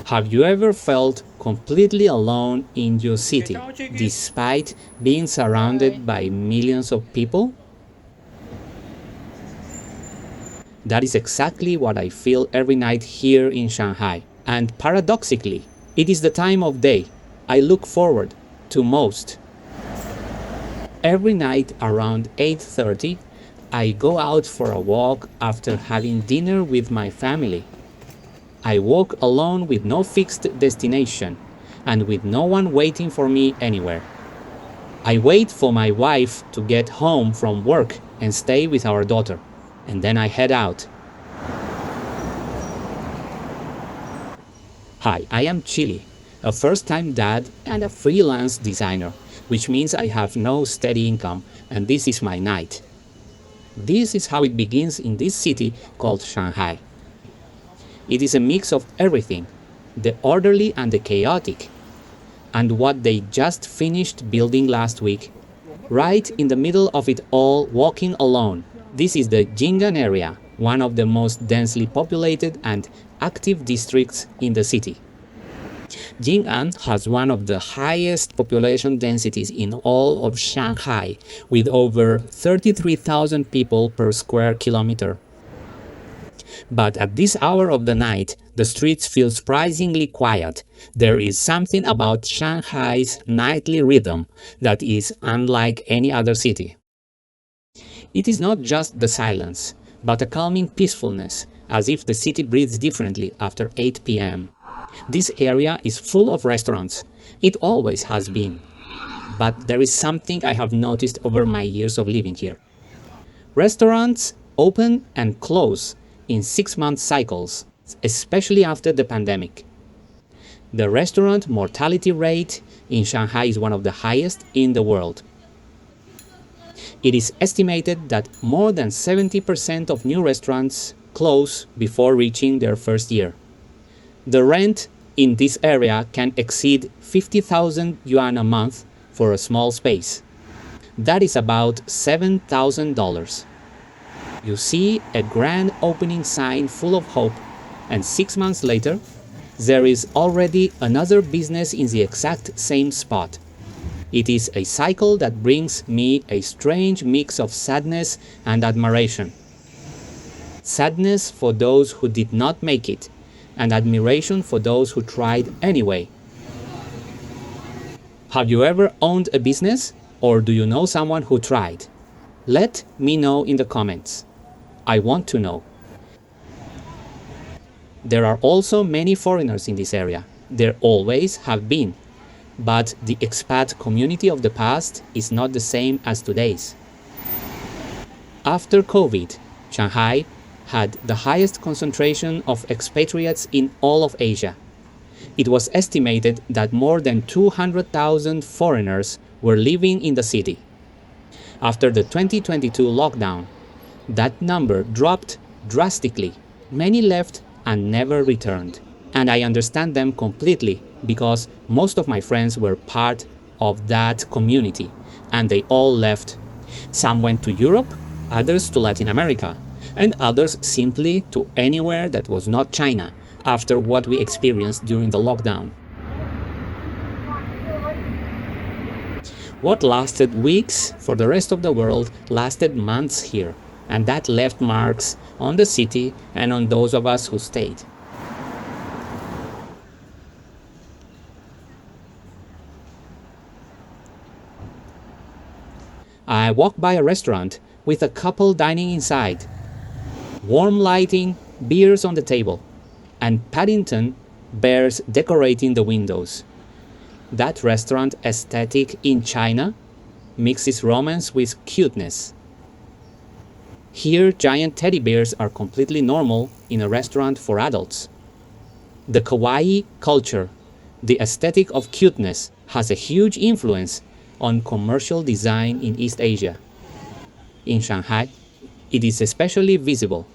Have you ever felt completely alone in your city, despite being surrounded by millions of people? That is exactly what I feel every night here in Shanghai. And paradoxically, it is the time of day I look forward to most. Every night around 8:30, I go out for a walk after having dinner with my family. I walk alone with no fixed destination and with no one waiting for me anywhere. I wait for my wife to get home from work and stay with our daughter, and then I head out. Hi, I am Chilli, a first-time dad and a freelance designer, which means I have no steady income, and this is my night. This is how it begins in this city called Shanghai. It is a mix of everything, the orderly and the chaotic, and what they just finished building last week. Right in the middle of it all, walking alone. This is the Jing'an area, one of the most densely populated and active districts in the city. Jing'an has one of the highest population densities in all of Shanghai, with over 33,000 people per square kilometer. But at this hour of the night, the streets feel surprisingly quiet. There is something about Shanghai's nightly rhythm that is unlike any other city. It is not just the silence, but a calming peacefulness, as if the city breathes differently after 8 p.m. This area is full of restaurants. It always has been. But there is something I have noticed over my years of living here. Restaurants open and close in 6-month cycles, especially after the pandemic. The restaurant mortality rate in Shanghai is one of the highest in the world. It is estimated that more than 70% of new restaurants close before reaching their first year. The rent in this area can exceed 50,000 yuan a month for a small space. That is about $7,000. You see a grand opening sign full of hope, and 6 months later, there is already another business in the exact same spot. It is a cycle that brings me a strange mix of sadness and admiration. Sadness for those who did not make it, and admiration for those who tried anyway. Have you ever owned a business, or do you know someone who tried? Let me know in the comments. I want to know. There are also many foreigners in this area. There always have been. But the expat community of the past is not the same as today's. After COVID, Shanghai had the highest concentration of expatriates in all of Asia. It was estimated that more than 200,000 foreigners were living in the city. After the 2022 lockdown, that number dropped drastically. Many left and never returned. And I understand them completely because most of my friends were part of that community and they all left. Some went to Europe, others to Latin America, and others simply to anywhere that was not China after what we experienced during the lockdown. What lasted weeks for the rest of the world lasted months here, and that left marks on the city and on those of us who stayed. I walked by a restaurant with a couple dining inside. Warm lighting, beers on the table, and Paddington bears decorating the windows. That restaurant aesthetic in China mixes romance with cuteness. Here, giant teddy bears are completely normal in a restaurant for adults. The Kawaii culture, the aesthetic of cuteness, has a huge influence on commercial design in East Asia. In Shanghai, it is especially visible.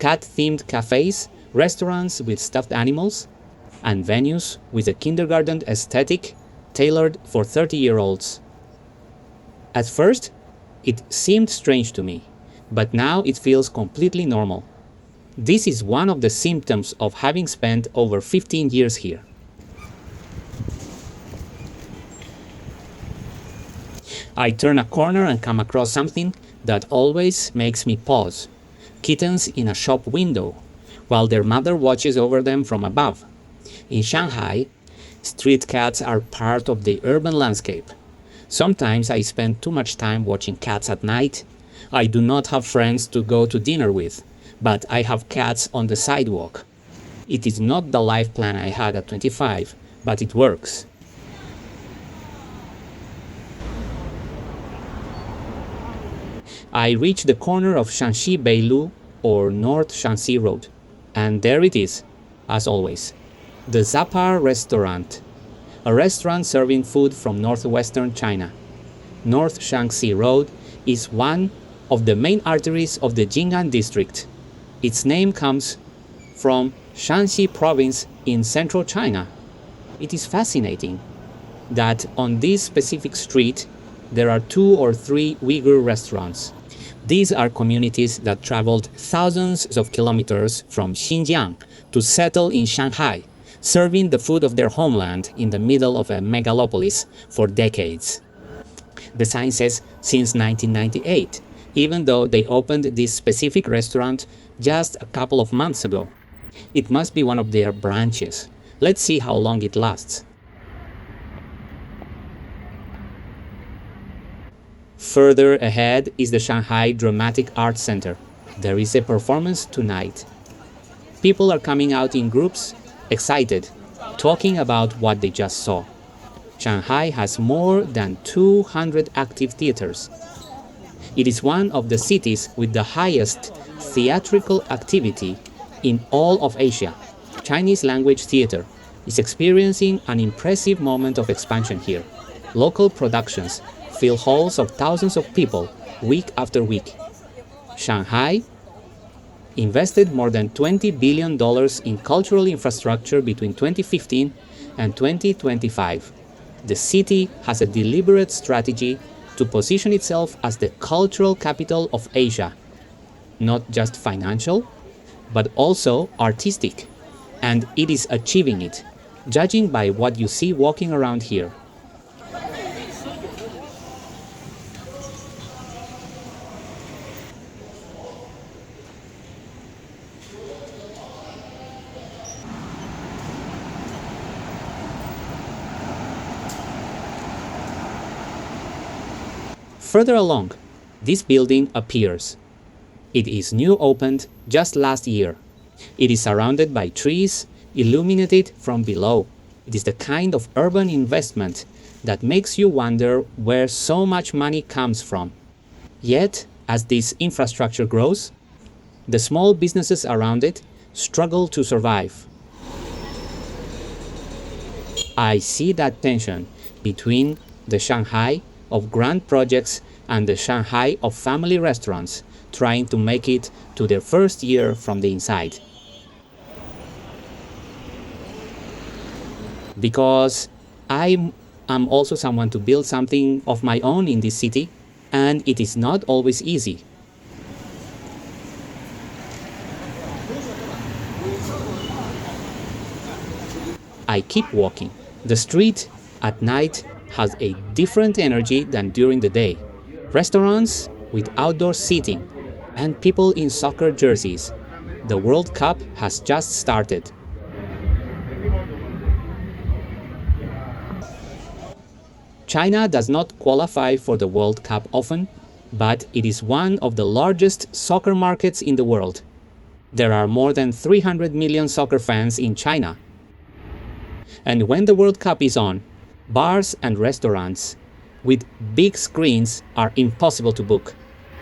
Cat-themed cafes, restaurants with stuffed animals, and venues with a kindergarten aesthetic tailored for 30-year-olds. At first, it seemed strange to me, but now it feels completely normal. This is one of the symptoms of having spent over 15 years here. I turn a corner and come across something that always makes me pause. Kittens in a shop window, while their mother watches over them from above. In Shanghai, street cats are part of the urban landscape. Sometimes I spend too much time watching cats at night. I do not have friends to go to dinner with, but I have cats on the sidewalk. It is not the life plan I had at 25, but it works. I reach the corner of Shanxi Beilu or North Shanxi Road, and there it is, as always. The Zappa restaurant, a restaurant serving food from northwestern China. North Shanxi Road is one of the main arteries of the Jing'an district. Its name comes from Shanxi province in central China. It is fascinating that on this specific street there are 2 or 3 Uyghur restaurants. These are communities that traveled thousands of kilometers from Xinjiang to settle in Shanghai, serving the food of their homeland in the middle of a megalopolis for decades. The sign says since 1998, even though they opened this specific restaurant just a couple of months ago. It must be one of their branches. Let's see how long it lasts. Further ahead is the Shanghai Dramatic Arts Center. There is a performance tonight. People are coming out in groups, excited, talking about what they just saw. Shanghai has more than 200 active theaters. It is one of the cities with the highest theatrical activity in all of Asia. Chinese language theater is experiencing an impressive moment of expansion here. Local productions fill halls of thousands of people week after week. Shanghai invested more than $20 billion in cultural infrastructure between 2015 and 2025. The city has a deliberate strategy to position itself as the cultural capital of Asia, not just financial, but also artistic, and it is achieving it, judging by what you see walking around here. Further along, this building appears. It is new opened just last year. It is surrounded by trees, illuminated from below. It is the kind of urban investment that makes you wonder where so much money comes from. Yet, as this infrastructure grows, the small businesses around it struggle to survive. I see that tension between the Shanghai of grand projects and the Shanghai of family restaurants trying to make it to their first year from the inside. Because I am also someone to build something of my own in this city, and it is not always easy. I keep walking. The street at night has a different energy than during the day. Restaurants with outdoor seating and people in soccer jerseys. The World Cup has just started. China does not qualify for the World Cup often, but it is one of the largest soccer markets in the world. There are more than 300 million soccer fans in China. And when the World Cup is on, bars and restaurants with big screens are impossible to book.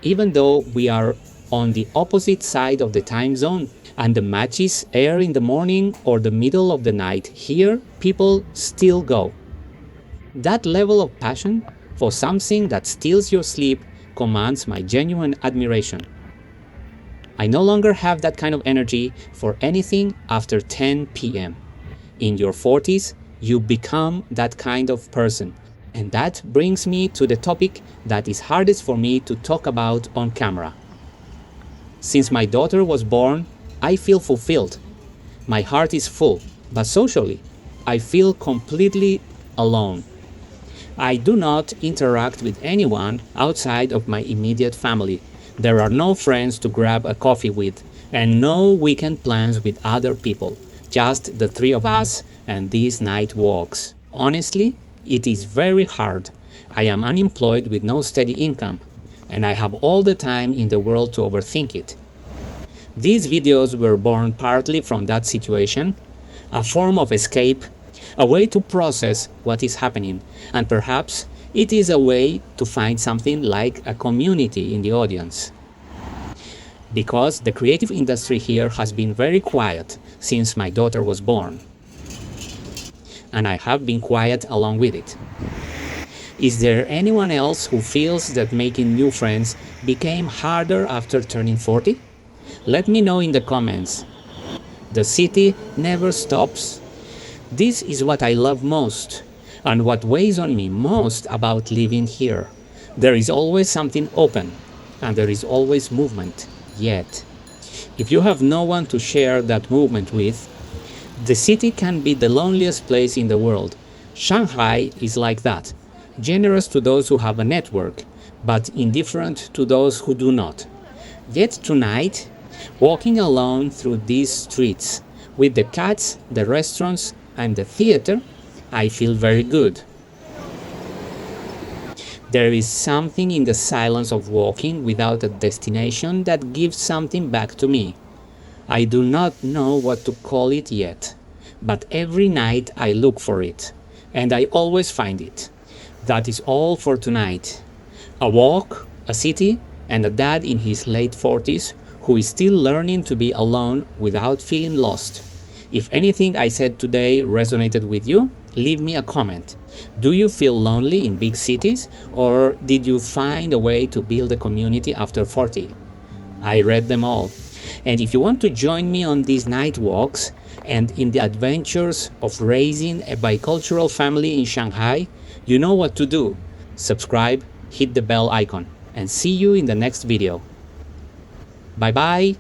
Even though we are on the opposite side of the time zone and the matches air in the morning or the middle of the night, here people still go. That level of passion for something that steals your sleep commands my genuine admiration. I no longer have that kind of energy for anything after 10 p.m. In your 40s, you become that kind of person. And that brings me to the topic that is hardest for me to talk about on camera. Since my daughter was born, I feel fulfilled. My heart is full, but socially, I feel completely alone. I do not interact with anyone outside of my immediate family. There are no friends to grab a coffee with, and no weekend plans with other people. Just the three of us and these night walks. Honestly, it is very hard. I am unemployed with no steady income, and I have all the time in the world to overthink it. These videos were born partly from that situation, a form of escape, a way to process what is happening, and perhaps it is a way to find something like a community in the audience. Because the creative industry here has been very quiet since my daughter was born. And I have been quiet along with it. Is there anyone else who feels that making new friends became harder after turning 40? Let me know in the comments. The city never stops. This is what I love most, and what weighs on me most about living here. There is always something open, and there is always movement, yet. If you have no one to share that movement with, the city can be the loneliest place in the world. Shanghai is like that, generous to those who have a network, but indifferent to those who do not. Yet tonight, walking alone through these streets, with the cats, the restaurants, and the theater, I feel very good. There is something in the silence of walking without a destination that gives something back to me. I do not know what to call it yet, but every night I look for it, and I always find it. That is all for tonight. A walk, a city, and a dad in his late 40s who is still learning to be alone without feeling lost. If anything I said today resonated with you, leave me a comment. Do you feel lonely in big cities, or did you find a way to build a community after 40? I read them all. And if you want to join me on these night walks and in the adventures of raising a bicultural family in Shanghai, you know what to do. Subscribe, hit the bell icon, and see you in the next video. Bye bye!